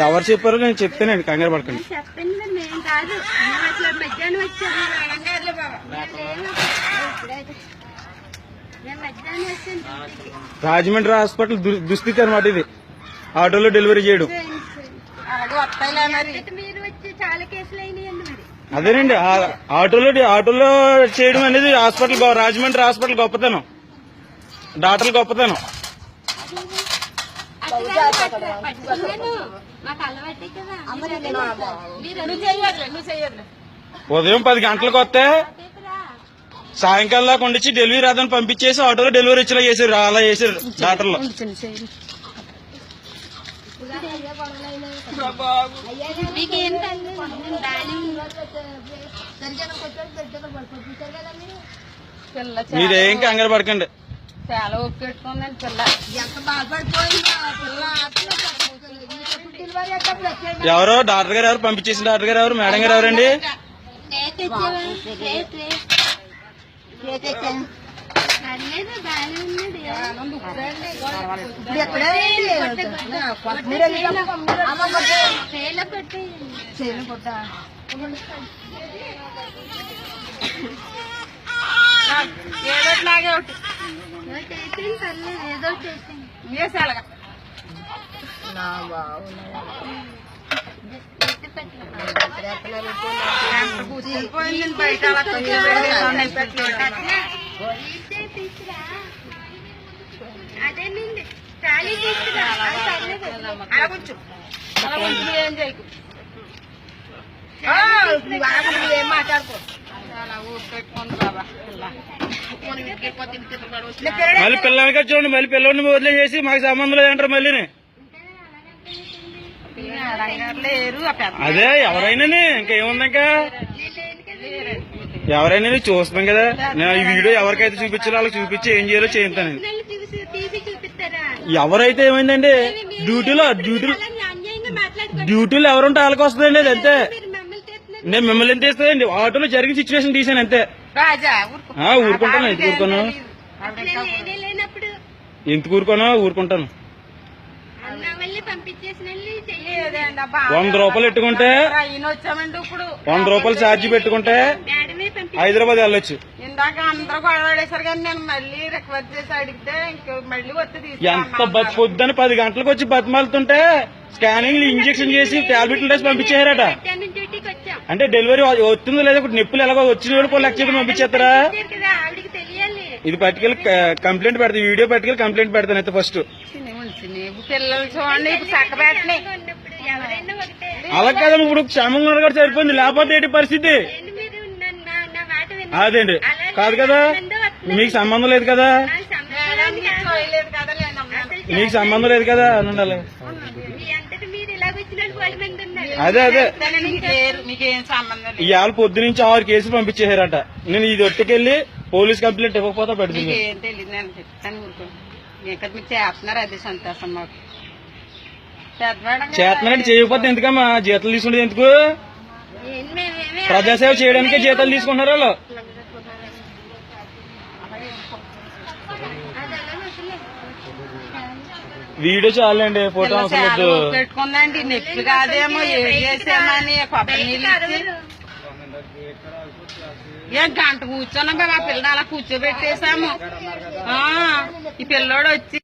ఎవరు చెప్పారో నేను చెప్తానండి, కంగారు పడకండి. చెప్పండి మరి, మేము కాదు, మేము అసలు మధ్యాహ్నం వచ్చాము. మేము మధ్యాహ్నం వచ్చాను. రాజమండ్రి హాస్పిటల్ దుస్థితి అనమాట ఇది, ఆటోలో డెలివరీ చేయడం. మీరు వచ్చి చాలా కేసులు అయినాయండి మరి. అదేనండి, ఆటోలో చేయడం అనేది హాస్పిటల్, రాజమండ్రి హాస్పిటల్ గొప్పతనం, డాక్టర్లు గొప్పతనం. ఉదయం 10 గంటలకు వస్తే సాయంకాలం దాకా ఉండిచ్చి డెలివరీ అదని పంపించేసి ఆటోలో డెలివరీ వచ్చేలా చేశారు. అలా చేశారు డాక్టర్లు. మీరేం కంగారు పడకండి. చాలా ఓపిక పెట్టుకుందండి పిల్ల, ఎంత బాధపడిపోయింది పిల్ల. ఎవరో డాక్టర్ గారు ఎవరు పంపించేసిన డాక్టర్ గారు ఎవరు, మేడం గారు ఎవరండి? అదేనండి ఖాళీ తీసుకురా, ఏం చేయకు, ఏం మాట్లాడుకో. మళ్ళీ పిల్లలకి చూడండి, మళ్ళీ పిల్లల్ని వదిలేసేసి మాకు సంబంధం లేదంటారు మళ్ళీ. అదే ఎవరైనా ఇంకేముంది, ఇంకా ఎవరైనా చూస్తున్నాం కదా. నేను ఈ వీడియో ఎవరికైతే చూపించాలో వాళ్ళకి చూపించి ఏం చేయాలో చేస్తాను. ఎవరైతే ఏమైందండి, డ్యూటీలో ఎవరుంటే వాళ్ళకి వస్తుందండి, అది అంతే. నేను మిమ్మల్ని ఎంత ఇస్తానండి, ఆటోలో జరిగిన సిచ్యువేషన్ తీసాను అంతే. ఊరుకుంటాను, ఎందుకు ఊరుకోను, ఎందుకు ఊరుకుంటాను. 100 రూపాయలు పెట్టుకుంటే 100 రూపాయలు ఛార్జీ పెట్టుకుంటే హైదరాబాద్ వెళ్ళొచ్చు. ఇందాక అందరూ గొడవడేశారు కానీ నేను మళ్ళీ రిక్వెస్ట్ చేసి అడిగితే మళ్ళీ వచ్చి ఎంత పొద్దున్న 10 గంటలకు వచ్చి బతిమాలుతుంటే స్కానింగ్ ఇంజక్షన్ చేసి టాబ్లెట్లు వేసి పంపించారట. అంటే డెలివరీ వస్తుందో లేదా, నొప్పులు ఎలాగో వచ్చిన వాళ్ళు లెక్క చెప్పి పంపించేస్తారా? ఇది పట్టుకెళ్ళి కంప్లైంట్ పెడతాను, వీడియో పట్టుకెళ్ళి కంప్లైంట్ పెడతాను అయితే ఫస్ట్. పిల్లలు చూడండి చక్క పెట్టని, అలా కదా ఇప్పుడు క్షేమంగా కూడా సరిపోయింది, లేకపోతే ఏంటి పరిస్థితి? అదేండి కాదు కదా, మీకు సంబంధం లేదు కదా, మీకు సంబంధం లేదు కదా అని ఉండాలి. అదే ఇవాళ పొద్దు నుంచి 6 కేసులు పంపించేశారట. నేను ఇది ఒట్టుకెళ్ళి పోలీస్ కంప్లైంట్ ఇవ్వకపోతే పెడుతుంది. చేతనంటే చేయకపోతే ఎందుకమ్మా జీతాలు తీసుకుంటే ఎందుకు? ప్రజాసేవ చేయడానికే జీతాలు తీసుకుంటున్నారు వాళ్ళు. వీడియో చాలండి, ఫోటో అవసరం లేదు. పెట్టుకుందండి, నొప్పి కాదేమో ఏం చేసామని కొబ్బరి నీళ్ళు గంట కూర్చున్నాం. ఆ పిల్లని అలా కూర్చోబెట్టేసాము. ఈ పిల్లోడు వచ్చి